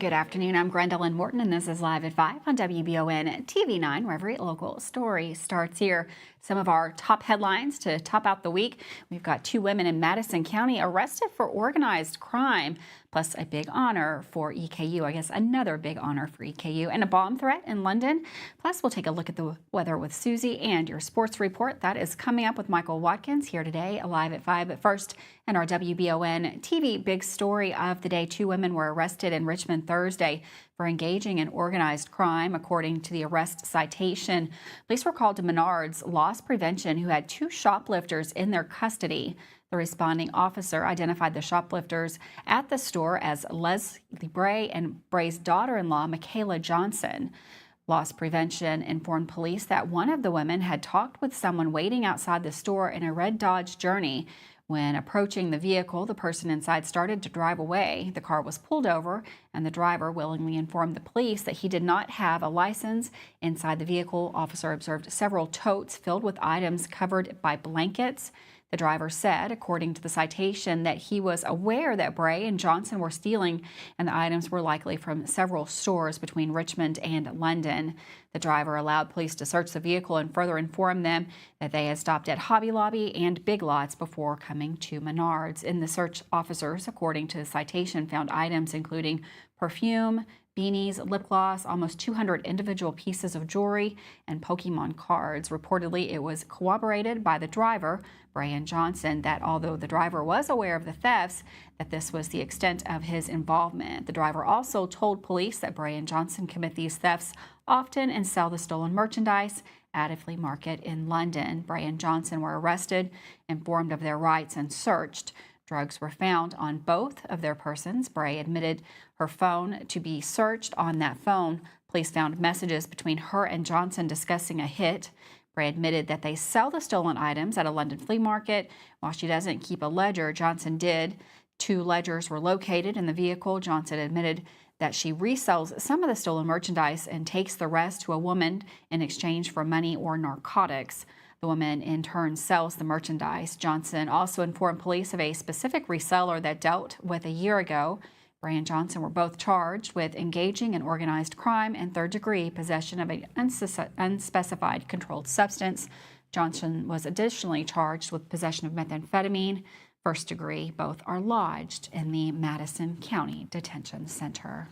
Good afternoon. I'm Gwendolyn Morton, and this is Live at 5 on WBON TV9, where every local story starts here. Some of our top headlines to top out the week. We've got 2 women in Madison County arrested for organized crime, plus a big honor for EKU. I guess another big honor for EKU, and a bomb threat in London. Plus, we'll take a look at the weather with Susie and your sports report. That is coming up with Michael Watkins here today, Live at 5. But first, in our WBON TV big story of the day, 2 women were arrested in Richmond Thursday for engaging in organized crime, according to the arrest citation. Police were called to Menard's Loss Prevention, who had 2 shoplifters in their custody. The responding officer identified the shoplifters at the store as Leslie Bray and Bray's daughter-in-law, Michaela Johnson. Loss Prevention informed police that one of the women had talked with someone waiting outside the store in a red Dodge Journey. When approaching the vehicle, the person inside started to drive away. The car was pulled over, and the driver willingly informed the police that he did not have a license. Inside the vehicle, officer observed several totes filled with items covered by blankets. The driver said, according to the citation, that he was aware that Bray and Johnson were stealing, and the items were likely from several stores between Richmond and London. The driver allowed police to search the vehicle and further informed them that they had stopped at Hobby Lobby and Big Lots before coming to Menard's. In the search, officers, according to the citation, found items including perfume, beanies, lip gloss, almost 200 individual pieces of jewelry, and Pokemon cards. Reportedly, it was corroborated by the driver, Bray and Johnson, that although the driver was aware of the thefts, that this was the extent of his involvement. The driver also told police that Bray and Johnson commit these thefts often and sell the stolen merchandise at a flea market in London. Bray and Johnson were arrested, informed of their rights, and searched. Drugs were found on both of their persons. Bray admitted her phone to be searched. On that phone, police found messages between her and Johnson discussing a hit. Bray admitted that they sell the stolen items at a London flea market. While she doesn't keep a ledger, Johnson did. 2 ledgers were located in the vehicle. Johnson admitted that she resells some of the stolen merchandise and takes the rest to a woman in exchange for money or narcotics. The woman, in turn, sells the merchandise. Johnson also informed police of a specific reseller that dealt with a year ago. Bray and Johnson were both charged with engaging in organized crime and third-degree possession of an unspecified controlled substance. Johnson was additionally charged with possession of methamphetamine. First degree, both are lodged in the Madison County Detention Center.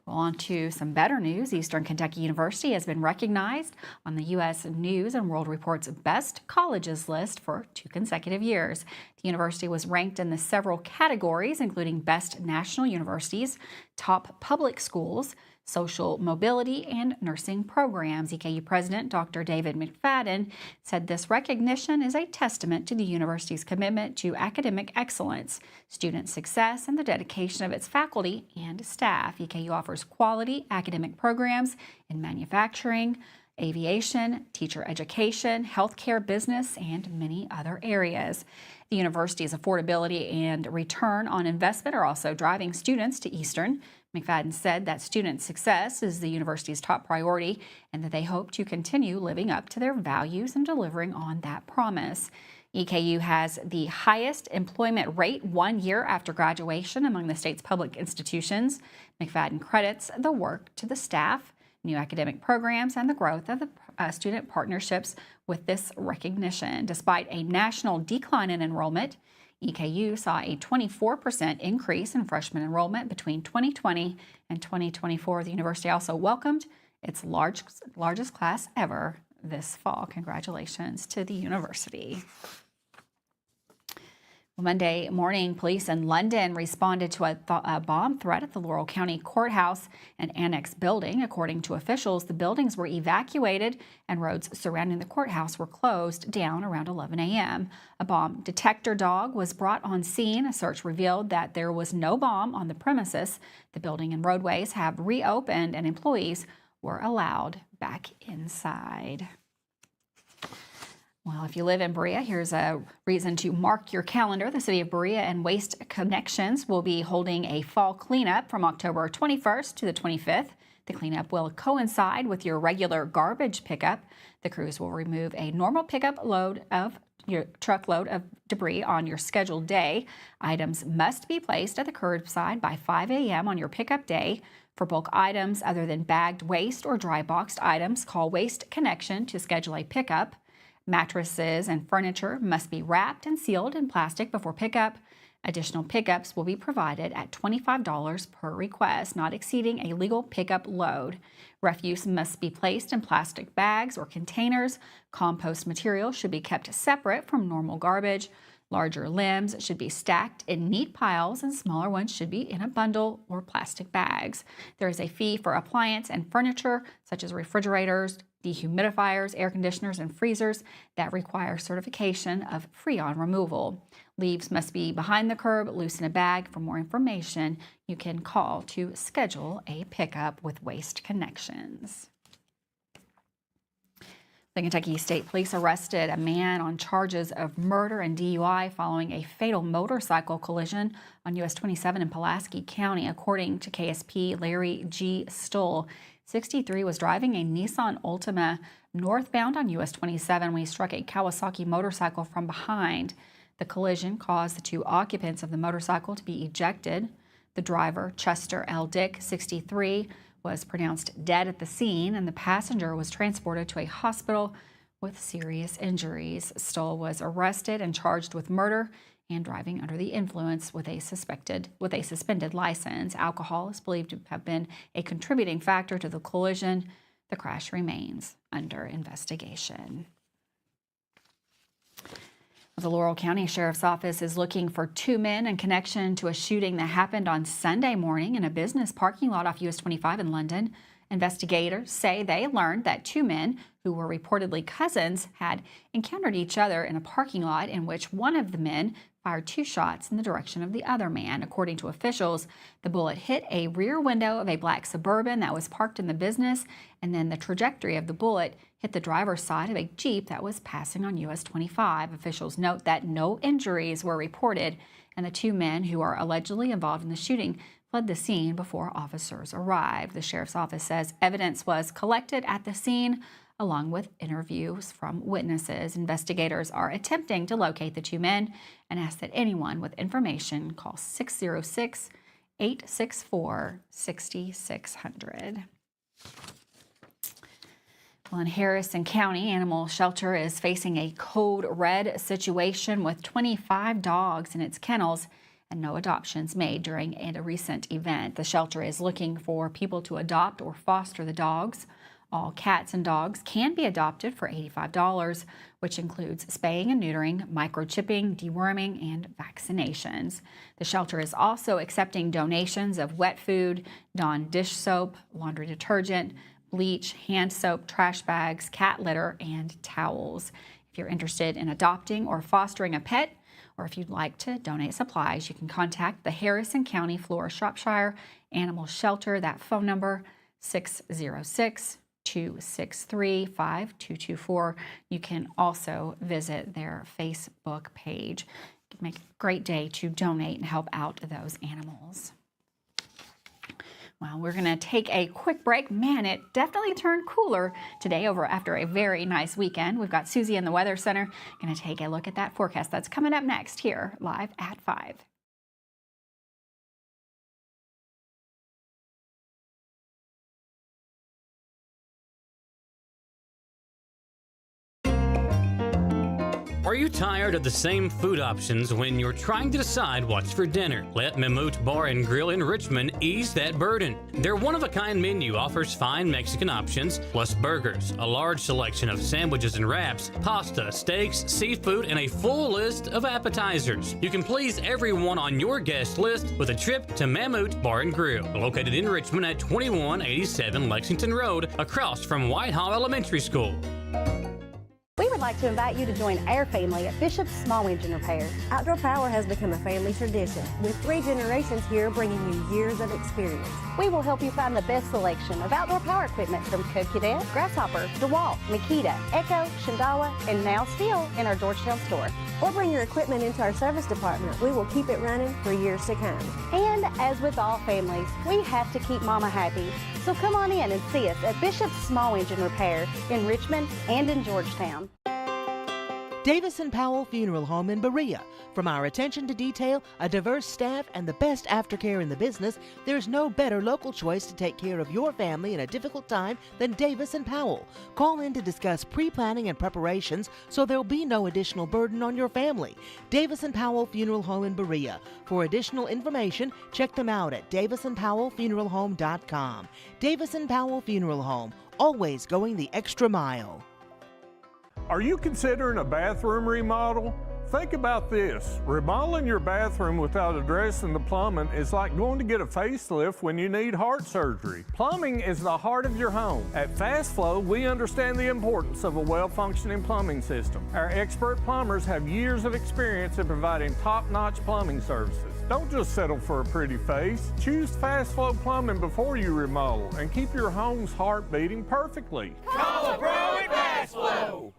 Well, on to some better news. Eastern Kentucky University has been recognized on the U.S. News and World Report's Best Colleges list for 2 consecutive years. The university was ranked in the several categories, including Best National Universities, Top Public Schools, Social Mobility, and Nursing Programs. EKU President Dr. David McFadden said this recognition is a testament to the university's commitment to academic excellence, student success, and the dedication of its faculty and staff. EKU offers quality academic programs in manufacturing, aviation, teacher education, healthcare, business, and many other areas. The university's affordability and return on investment are also driving students to Eastern. McFadden said that student success is the university's top priority and that they hope to continue living up to their values and delivering on that promise. EKU has the highest employment rate 1 year after graduation among the state's public institutions. McFadden credits the work to the staff, new academic programs, and the growth of the student partnerships with this recognition. Despite a national decline in enrollment, EKU saw a 24% increase in freshman enrollment between 2020 and 2024. The university also welcomed its largest class ever this fall. Congratulations to the university. Monday morning, police in London responded to a bomb threat at the Laurel County Courthouse and annex building. According to officials, the buildings were evacuated and roads surrounding the courthouse were closed down around 11 a.m. A bomb detector dog was brought on scene. A search revealed that there was no bomb on the premises. The building and roadways have reopened and employees were allowed back inside. Well, if you live in Berea, here's a reason to mark your calendar. The City of Berea and Waste Connections will be holding a fall cleanup from October 21st to the 25th. The cleanup will coincide with your regular garbage pickup. The crews will remove a normal pickup load of your truckload of debris on your scheduled day. Items must be placed at the curbside by 5 a.m. on your pickup day. For bulk items other than bagged waste or dry boxed items, call Waste Connection to schedule a pickup. Mattresses and furniture must be wrapped and sealed in plastic before pickup. Additional pickups will be provided at $25 per request, not exceeding a legal pickup load. Refuse must be placed in plastic bags or containers. Compost material should be kept separate from normal garbage. Larger limbs should be stacked in neat piles and smaller ones should be in a bundle or plastic bags. There is a fee for appliance and furniture such as refrigerators, dehumidifiers, air conditioners, and freezers that require certification of Freon removal. Leaves must be behind the curb, loose in a bag. For more information, you can call to schedule a pickup with Waste Connections. The Kentucky State Police arrested a man on charges of murder and DUI following a fatal motorcycle collision on US 27 in Pulaski County. According to KSP, Larry G. Stoll, 63, was driving a Nissan Altima northbound on US 27 when he struck a Kawasaki motorcycle from behind. The collision caused the two occupants of the motorcycle to be ejected. The driver, Chester L. Dick, 63, was pronounced dead at the scene, and the passenger was transported to a hospital with serious injuries. Stoll was arrested and charged with murder and driving under the influence with a suspended license. Alcohol is believed to have been a contributing factor to the collision. The crash remains under investigation. The Laurel County Sheriff's Office is looking for two men in connection to a shooting that happened on Sunday morning in a business parking lot off US 25 in London. Investigators say they learned that two men who were reportedly cousins had encountered each other in a parking lot in which one of the men fired two shots in the direction of the other man. According to officials, the bullet hit a rear window of a black Suburban that was parked in the business, and then the trajectory of the bullet hit the driver's side of a Jeep that was passing on US 25. Officials note that no injuries were reported, and the two men who are allegedly involved in the shooting fled the scene before officers arrived. The sheriff's office says evidence was collected at the scene, along with interviews from witnesses. Investigators are attempting to locate the two men and ask that anyone with information call 606-864-6600. Well, in Harrison County, Animal Shelter is facing a code red situation with 25 dogs in its kennels and no adoptions made during a recent event. The shelter is looking for people to adopt or foster the dogs. All cats and dogs can be adopted for $85, which includes spaying and neutering, microchipping, deworming, and vaccinations. The shelter is also accepting donations of wet food, Dawn dish soap, laundry detergent, bleach, hand soap, trash bags, cat litter, and towels. If you're interested in adopting or fostering a pet, or if you'd like to donate supplies, you can contact the Harrison County Flora Shropshire Animal Shelter. That phone number, 606-263-5224. You can also visit their Facebook page. It can make a great day to donate and help out those animals. Well, we're going to take a quick break. Man, it definitely turned cooler today after a very nice weekend. We've got Susie in the Weather Center going to take a look at that forecast. That's coming up next here live at 5. Are you tired of the same food options when you're trying to decide what's for dinner? Let Mammoet Bar and Grill in Richmond ease that burden. Their one-of-a-kind menu offers fine Mexican options, plus burgers, a large selection of sandwiches and wraps, pasta, steaks, seafood, and a full list of appetizers. You can please everyone on your guest list with a trip to Mammoet Bar and Grill, located in Richmond at 2187 Lexington Road, across from Whitehall Elementary School. We would like to invite you to join our family at Bishop's Small Engine Repair. Outdoor Power has become a family tradition, with 3 generations here bringing you years of experience. We will help you find the best selection of outdoor power equipment from Cadet, Grasshopper, DeWalt, Makita, Echo, Shindawa, and now still in our Georgetown store. Or bring your equipment into our service department. We will keep it running for years to come. And as with all families, we have to keep Mama happy. So come on in and see us at Bishop's Small Engine Repair in Richmond and in Georgetown. Davis & Powell Funeral Home in Berea. From our attention to detail, a diverse staff, and the best aftercare in the business, there's no better local choice to take care of your family in a difficult time than Davis & Powell. Call in to discuss pre-planning and preparations so there'll be no additional burden on your family. Davis & Powell Funeral Home in Berea. For additional information, check them out at davisandpowellfuneralhome.com. Davis & Powell Funeral Home, always going the extra mile. Are you considering a bathroom remodel? Think about this. Remodeling your bathroom without addressing the plumbing is like going to get a facelift when you need heart surgery. Plumbing is the heart of your home. At Fast Flow, we understand the importance of a well-functioning plumbing system. Our expert plumbers have years of experience in providing top-notch plumbing services. Don't just settle for a pretty face. Choose Fast Flow Plumbing before you remodel and keep your home's heart beating perfectly. Call a pro at Fast Flow.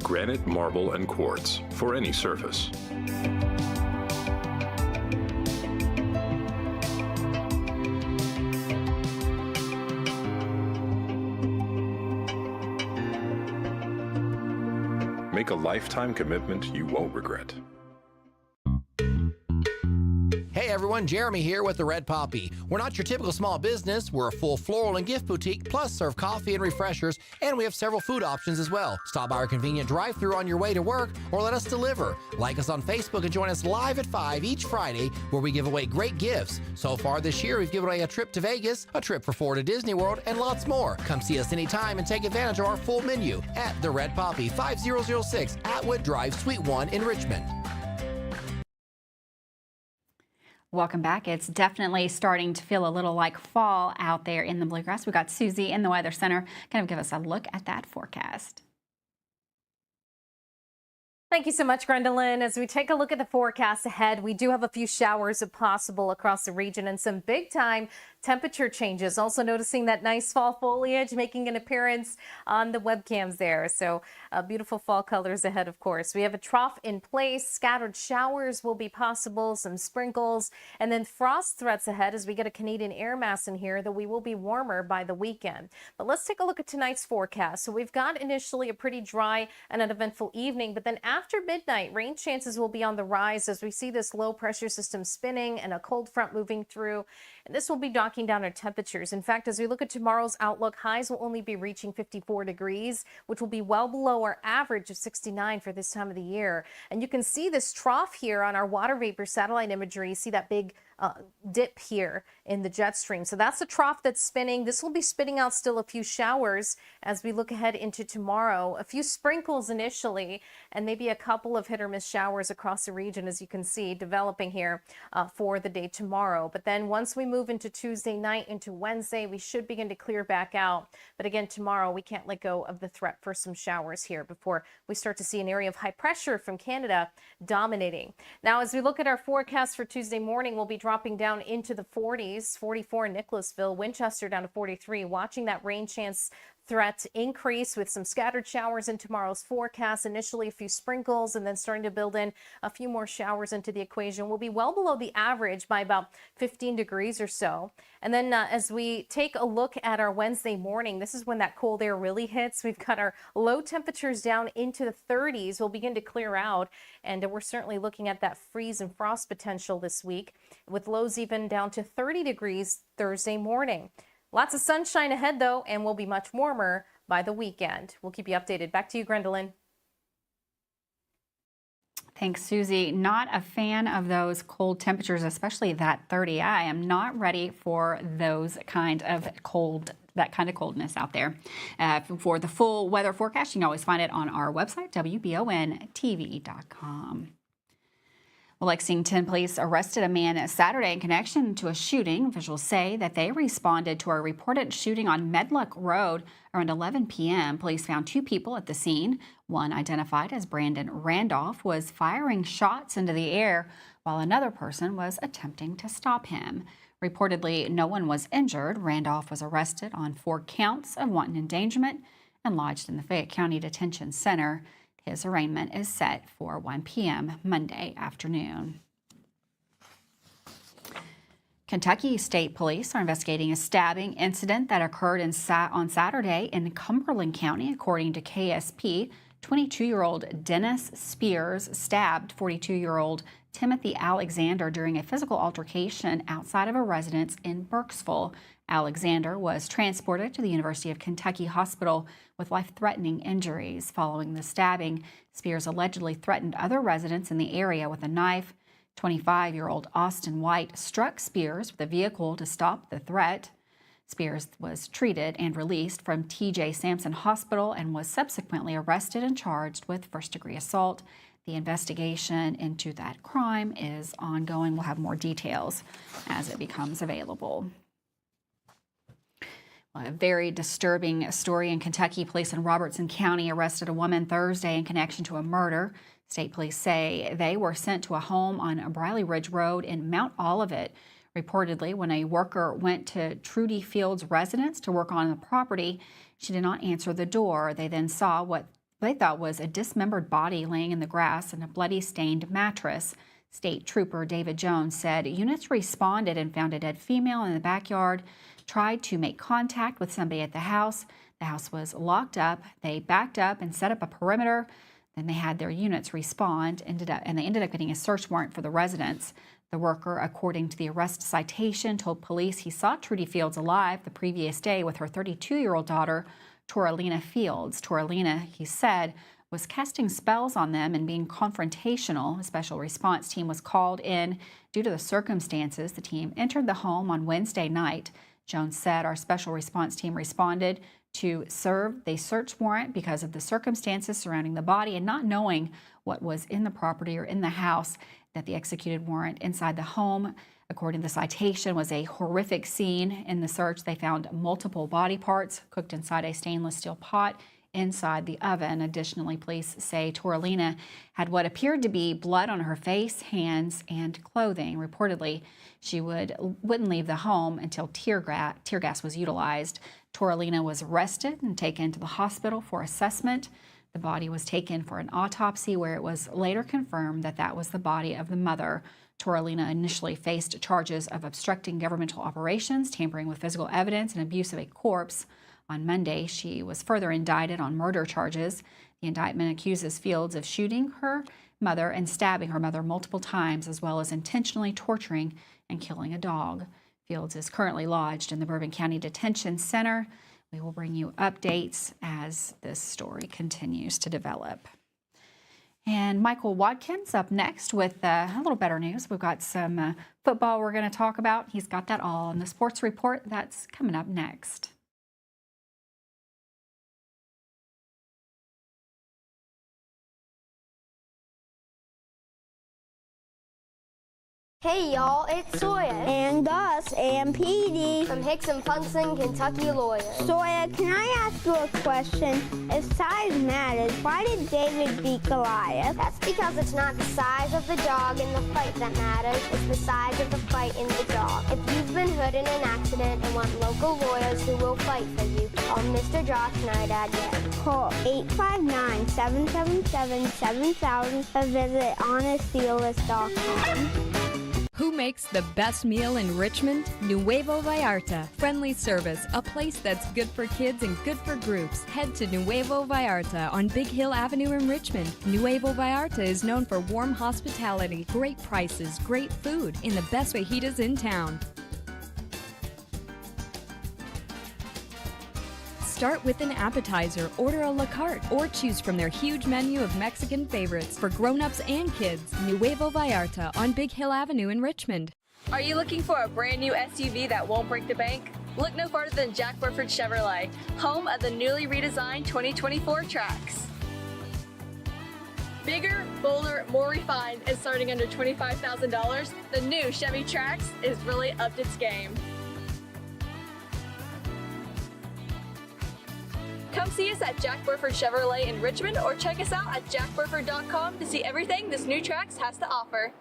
Granite, marble, and quartz for any surface. Make a lifetime commitment you won't regret. Hey everyone, Jeremy here with the Red Poppy. We're not your typical small business. We're a full floral and gift boutique, plus serve coffee and refreshers, and we have several food options as well. Stop by our convenient drive-thru on your way to work or let us deliver. Like us on Facebook and join us live at 5 each Friday where we give away great gifts. So far this year, we've given away a trip to Vegas, a trip for 4 to Disney World, and lots more. Come see us anytime and take advantage of our full menu at the Red Poppy, 5006 Atwood Drive, Suite 1 in Richmond. Welcome back. It's definitely starting to feel a little like fall out there in the bluegrass. We've got Susie in the Weather Center. Kind of give us a look at that forecast. Thank you so much, Gwendolyn. As we take a look at the forecast ahead, we do have a few showers possible across the region and some big time temperature changes. Also noticing that nice fall foliage making an appearance on the webcams there. So beautiful fall colors ahead, of course. We have a trough in place. Scattered showers will be possible, some sprinkles, and then frost threats ahead as we get a Canadian air mass in here, though we will be warmer by the weekend. But let's take a look at tonight's forecast. So we've got initially a pretty dry and uneventful evening, but then after midnight, rain chances will be on the rise as we see this low pressure system spinning and a cold front moving through. And this will be knocking down our temperatures. In fact, as we look at tomorrow's outlook, highs will only be reaching 54 degrees, which will be well below our average of 69 for this time of the year. And you can see this trough here on our water vapor satellite imagery. You see that big dip here in the jet stream. So that's the trough that's spinning. This will be spitting out still a few showers as we look ahead into tomorrow. A few sprinkles initially, and maybe a couple of hit or miss showers across the region, as you can see, developing here for the day tomorrow. But then once we move into Tuesday night, into Wednesday, we should begin to clear back out. But again, tomorrow, we can't let go of the threat for some showers here before we start to see an area of high pressure from Canada dominating. Now, as we look at our forecast for Tuesday morning, we'll be dropping down into the 40s, 44 in Nicholasville, Winchester down to 43, watching that rain chance threat increase with some scattered showers in tomorrow's forecast. Initially a few sprinkles and then starting to build in a few more showers into the equation. We'll be well below the average by about 15 degrees or so. And then as we take a look at our Wednesday morning, this is when that cold air really hits. We've got our low temperatures down into the 30s. We'll begin to clear out, and we're certainly looking at that freeze and frost potential this week, with lows even down to 30 degrees Thursday morning. Lots of sunshine ahead, though, and will be much warmer by the weekend. We'll keep you updated. Back to you, Gwendolyn. Thanks, Susie. Not a fan of those cold temperatures, especially that 30. I am not ready for those kind of coldness out there. For the full weather forecast, you can always find it on our website, WBONTV.com. Lexington Police arrested a man Saturday in connection to a shooting. Officials say that they responded to a reported shooting on Medlock Road around 11 p.m. Police found 2 people at the scene. One, identified as Brandon Randolph, was firing shots into the air while another person was attempting to stop him. Reportedly, no one was injured. Randolph was arrested on 4 counts of wanton endangerment and lodged in the Fayette County Detention Center. His arraignment is set for 1 p.m. Monday afternoon. Kentucky State Police are investigating a stabbing incident that occurred on Saturday in Cumberland County. According to KSP, 22-year-old Dennis Spears stabbed 42-year-old Timothy Alexander during a physical altercation outside of a residence in Burkesville. Alexander was transported to the University of Kentucky Hospital with life-threatening injuries. Following the stabbing, Spears allegedly threatened other residents in the area with a knife. 25-year-old Austin White struck Spears with a vehicle to stop the threat. Spears was treated and released from T.J. Sampson Hospital and was subsequently arrested and charged with first-degree assault. The investigation into that crime is ongoing. We'll have more details as it becomes available. A very disturbing story in Kentucky. Police in Robertson County arrested a woman Thursday in connection to a murder. State police say they were sent to a home on Briley Ridge Road in Mount Olivet. Reportedly, when a worker went to Trudy Fields' residence to work on the property, she did not answer the door. They then saw what they thought was a dismembered body laying in the grass and a bloody stained mattress. State Trooper David Jones said units responded and found a dead female in the backyard, tried to make contact with somebody at the house. The house was locked up. They backed up and set up a perimeter. Then they had their units respond, and they ended up getting a search warrant for the residence. The worker, according to the arrest citation, told police he saw Trudy Fields alive the previous day with her 32-year-old daughter, Toralina Fields. Toralina, he said, was casting spells on them and being confrontational. A special response team was called in due to the circumstances. The team entered the home on Wednesday night. Jones said our special response team responded to serve the search warrant because of the circumstances surrounding the body and not knowing what was in the property or in the house. That the executed warrant inside the home, according to the citation, was a horrific scene. In the search, they found multiple body parts cooked inside a stainless steel pot inside the oven. Additionally, police say Toralina had what appeared to be blood on her face, hands, and clothing. Reportedly, she wouldn't leave the home until tear gas was utilized. Toralina was arrested and taken to the hospital for assessment. The body was taken for an autopsy, where it was later confirmed that that was the body of the mother. Toralina initially faced charges of obstructing governmental operations, tampering with physical evidence, and abuse of a corpse. On Monday, she was further indicted on murder charges. The indictment accuses Fields of shooting her mother and stabbing her mother multiple times, as well as intentionally torturing and killing a dog. Fields is currently lodged in the Bourbon County Detention Center. We will bring you updates as this story continues to develop. And Michael Watkins up next with a little better news. We've got some football we're going to talk about. He's got that all in the sports report. That's coming up next. Hey y'all, it's Sawyer. And Gus and Petey. From Hicks and Punson, Kentucky lawyers. Sawyer, can I ask you a question? If size matters, why did David beat Goliath? That's because it's not the size of the dog in the fight that matters, it's the size of the fight in the dog. If you've been hurt in an accident and want local lawyers who will fight for you, call Mr. Josh Nydad yet. Call 859-777-7000 or visit honestdealers.com. Who makes the best meal in Richmond? Nuevo Vallarta. Friendly service, a place that's good for kids and good for groups. Head to Nuevo Vallarta on Big Hill Avenue in Richmond. Nuevo Vallarta is known for warm hospitality, great prices, great food, and the best fajitas in town. Start with an appetizer, order a la carte, or choose from their huge menu of Mexican favorites for grown-ups and kids. Nuevo Vallarta on Big Hill Avenue in Richmond. Are you looking for a brand new SUV that won't break the bank? Look no farther than Jack Burford Chevrolet, home of the newly redesigned 2024 Trax. Bigger, bolder, more refined, and starting under $25,000, the new Chevy Trax is really upped its game. Come see us at Jack Burford Chevrolet in Richmond or check us out at jackburford.com to see everything this new Trax has to offer.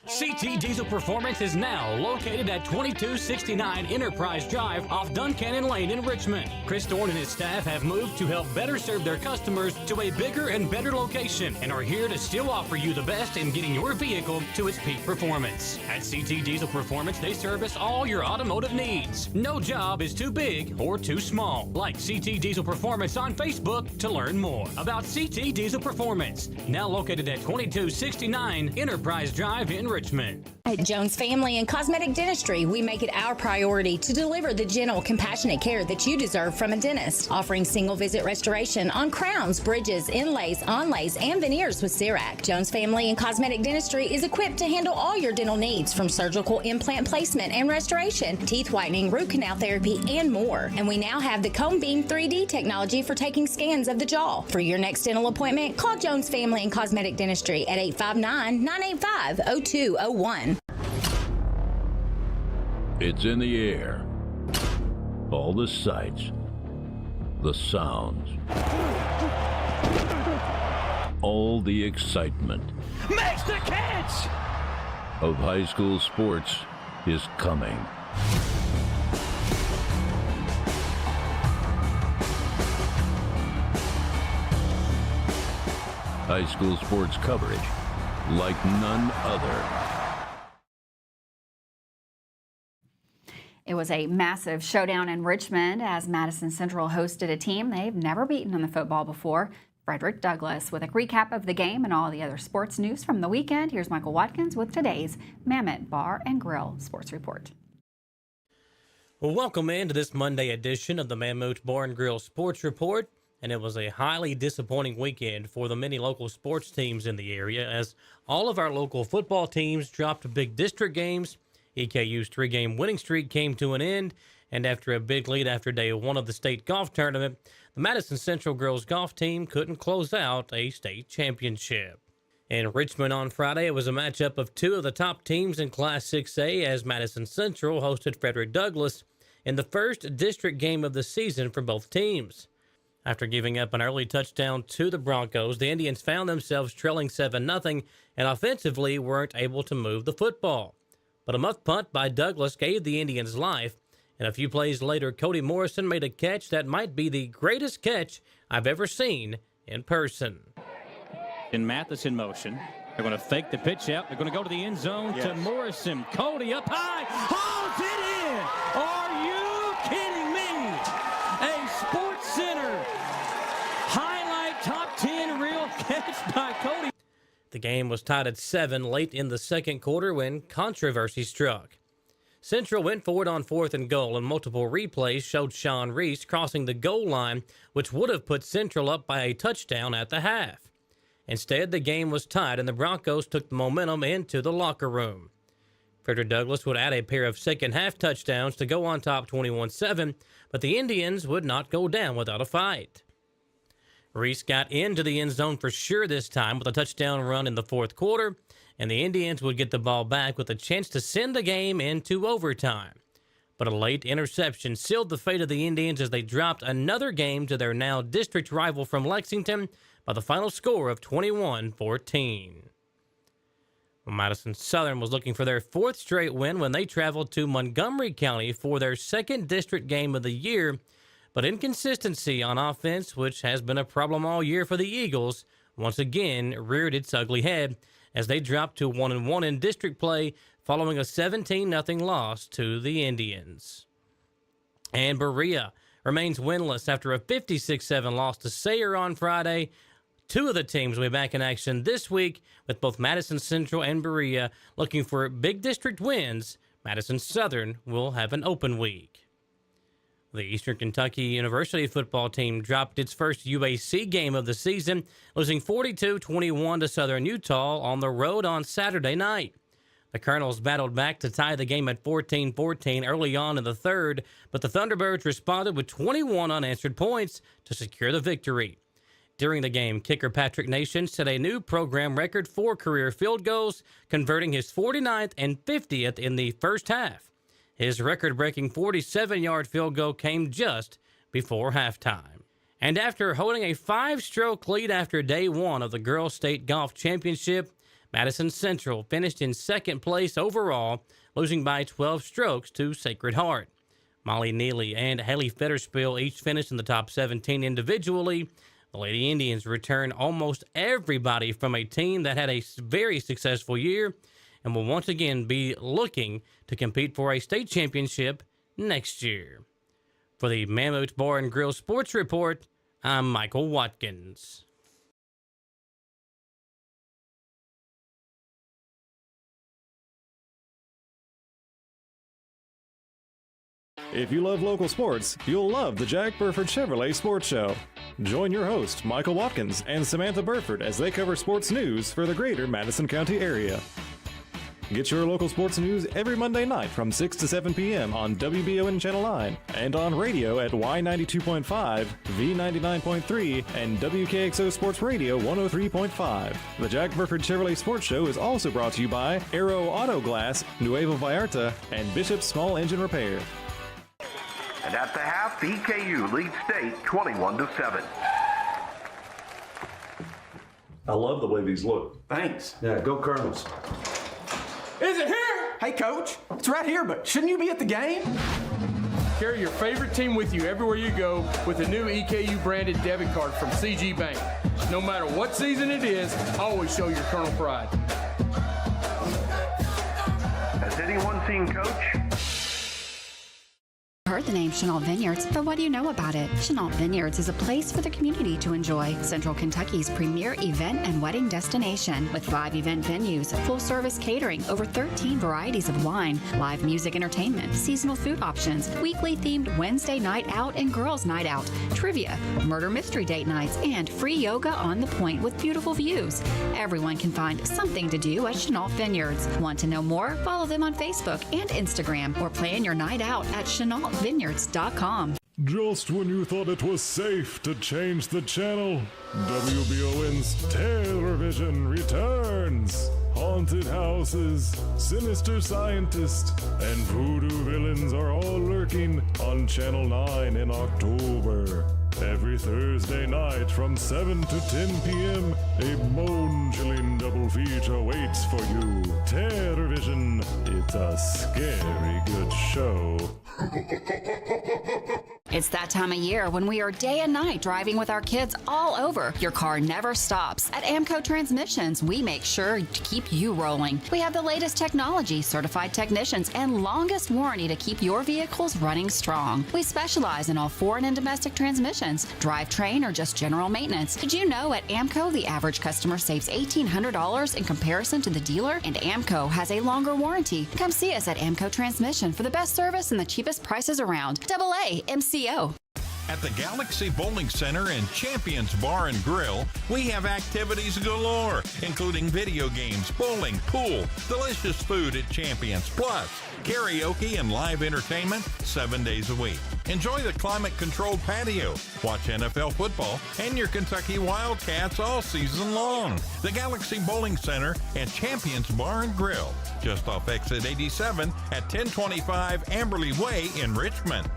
CT Diesel Performance is now located at 2269 Enterprise Drive off Duncannon Lane in Richmond. Chris Thorne and his staff have moved to help better serve their customers to a bigger and better location and are here to still offer you the best in getting your vehicle to its peak performance. At CT Diesel Performance, they service all your automotive needs. No job is too big or too small. Like CT Diesel Performance on Facebook to learn more about CT Diesel Performance. Now located at 2269 Enterprise Drive in Richmond. At Jones Family and Cosmetic Dentistry, we make it our priority to deliver the gentle, compassionate care that you deserve from a dentist. Offering single visit restoration on crowns, bridges, inlays, onlays, and veneers with CERAC. Jones Family and Cosmetic Dentistry is equipped to handle all your dental needs, from surgical implant placement and restoration, teeth whitening, root canal therapy, and more. And we now have the Cone Beam 3D technology for taking scans of the jaw. For your next dental appointment, call Jones Family and Cosmetic Dentistry at 859-985-0201. It's in the air. All the sights, the sounds, all the excitement. Makes the catch! Of high school sports is coming. High school sports coverage like none other. It was a massive showdown in Richmond as Madison Central hosted a team they've never beaten in the football before. Frederick Douglass with a recap of the game and all the other sports news from the weekend. Here's Michael Watkins with today's Mammoth Bar and Grill Sports Report. Well, welcome into this Monday edition of the Mammoth Bar and Grill Sports Report. And it was a highly disappointing weekend for the many local sports teams in the area as all of our local football teams dropped big district games. EKU's three-game winning streak came to an end, and after a big lead after day one of the state golf tournament, the Madison Central girls golf team couldn't close out a state championship. In Richmond on Friday, it was a matchup of two of the top teams in Class 6A as Madison Central hosted Frederick Douglass in the first district game of the season for both teams. After giving up an early touchdown to the Broncos, the Indians found themselves trailing 7-0 and offensively weren't able to move the football. But a muff punt by Douglas gave the Indians life, and a few plays later, Cody Morrison made a catch that might be the greatest catch I've ever seen in person. In Mathis in motion. They're going to fake the pitch out. They're going to go to the end zone to Morrison. Cody up high. Hauls it in. Are you kidding me? A Sports Center highlight top 10 reel catch by Cody. The game was tied at 7 late in the second quarter when controversy struck. Central went for it on 4th and goal, and multiple replays showed Sean Reese crossing the goal line, which would have put Central up by a touchdown at the half. Instead, the game was tied, and the Broncos took the momentum into the locker room. Frederick Douglass would add a pair of second-half touchdowns to go on top 21-7, but the Indians would not go down without a fight. Reese got into the end zone for sure this time with a touchdown run in the fourth quarter, and the Indians would get the ball back with a chance to send the game into overtime. But a late interception sealed the fate of the Indians as they dropped another game to their now district rival from Lexington by the final score of 21-14. Madison Southern was looking for their fourth straight win when they traveled to Montgomery County for their second district game of the year. But inconsistency on offense, which has been a problem all year for the Eagles, once again reared its ugly head as they dropped to 1-1 in district play following a 17-0 loss to the Indians. And Berea remains winless after a 56-7 loss to Sayre on Friday. Two of the teams will be back in action this week with both Madison Central and Berea looking for big district wins. Madison Southern will have an open week. The Eastern Kentucky University football team dropped its first UAC game of the season, losing 42-21 to Southern Utah on the road on Saturday night. The Colonels battled back to tie the game at 14-14 early on in the third, but the Thunderbirds responded with 21 unanswered points to secure the victory. During the game, kicker Patrick Nation set a new program record for career field goals, converting his 49th and 50th in the first half. His record-breaking 47-yard field goal came just before halftime. And after holding a 5-stroke lead after day one of the Girls State Golf Championship, Madison Central finished in second place overall, losing by 12 strokes to Sacred Heart. Molly Neely and Haley Fetterspill each finished in the top 17 individually. The Lady Indians return almost everybody from a team that had a very successful year and will once again be looking to compete for a state championship next year. For the Mammoth Bar and Grill Sports Report, I'm Michael Watkins. If you love local sports, you'll love the Jack Burford Chevrolet Sports Show. Join your host, Michael Watkins, and Samantha Burford as they cover sports news for the greater Madison County area. Get your local sports news every Monday night from 6 to 7 p.m. on WBON Channel 9 and on radio at Y92.5, V99.3, and WKXO Sports Radio 103.5. The Jack Burford Chevrolet Sports Show is also brought to you by Aero Auto Glass, Nuevo Vallarta, and Bishop's Small Engine Repair. And at the half, EKU leads state 21-7. I love the way these look. Thanks. Yeah, go Colonels. Is it here? Hey, Coach, it's right here, but shouldn't you be at the game? Carry your favorite team with you everywhere you go with a new EKU branded debit card from CG Bank. No matter what season it is, always show your Colonel pride. Has anyone seen Coach? Heard the name Chenault Vineyards, but what do you know about it? Chenault Vineyards is a place for the community to enjoy. Central Kentucky's premier event and wedding destination with 5 event venues, full-service catering, over 13 varieties of wine, live music entertainment, seasonal food options, weekly themed Wednesday night out and girls night out, trivia, murder mystery date nights, and free yoga on the point with beautiful views. Everyone can find something to do at Chenault Vineyards. Want to know more? Follow them on Facebook and Instagram or plan your night out at ChenaultVineyards.com. Just when you thought it was safe to change the channel, WBON's Television returns. Haunted houses, sinister scientists, and voodoo villains are all lurking on Channel 9 in October. Every Thursday night from 7 to 10 p.m., a bone-chilling double feature waits for you. Television, it's a scary good show. It's that time of year when we are day and night driving with our kids all over. Your car never stops. At Amco Transmissions, we make sure to keep you rolling. We have the latest technology, certified technicians, and longest warranty to keep your vehicles running strong. We specialize in all foreign and domestic transmissions, drivetrain, or just general maintenance. Did you know at Amco, the average customer saves $1,800 in comparison to the dealer? And Amco has a longer warranty. Come see us at Amco Transmission for the best service and the cheapest prices around. AA MCO. At the Galaxy Bowling Center and Champions Bar and Grill, we have activities galore, including video games, bowling, pool, delicious food at Champions, plus karaoke and live entertainment 7 days a week. Enjoy the climate-controlled patio, watch NFL football, and your Kentucky Wildcats all season long. The Galaxy Bowling Center and Champions Bar and Grill, just off exit 87 at 1025 Amberley Way in Richmond.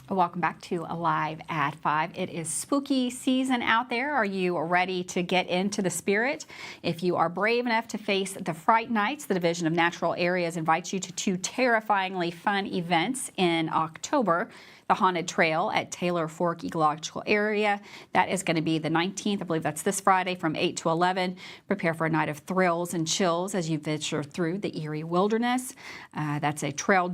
Welcome back to Alive at 5. It is spooky season out there. Are you ready to get into the spirit? If you are brave enough to face the Fright Nights, the Division of Natural Areas invites you to 2 terrifyingly fun events in October. The Haunted Trail at Taylor Fork Ecological Area. That is going to be the 19th. I believe that's this Friday from 8 to 11. Prepare for a night of thrills and chills as you venture through the eerie wilderness. That's a trail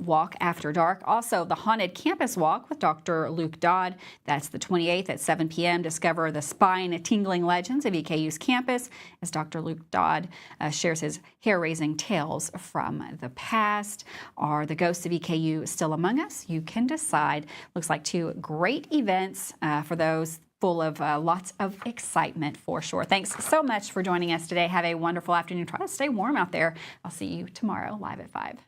walk after dark. Also, the Haunted Campus Walk with Dr. Luke Dodd. That's the 28th at 7 p.m. Discover the spine-tingling legends of EKU's campus as Dr. Luke Dodd shares his hair-raising tales from the past. Are the ghosts of EKU still among us? You can decide. Looks like 2 great events for those, full of lots of excitement for sure. Thanks so much for joining us today. Have a wonderful afternoon. Try to stay warm out there. I'll see you tomorrow live at 5.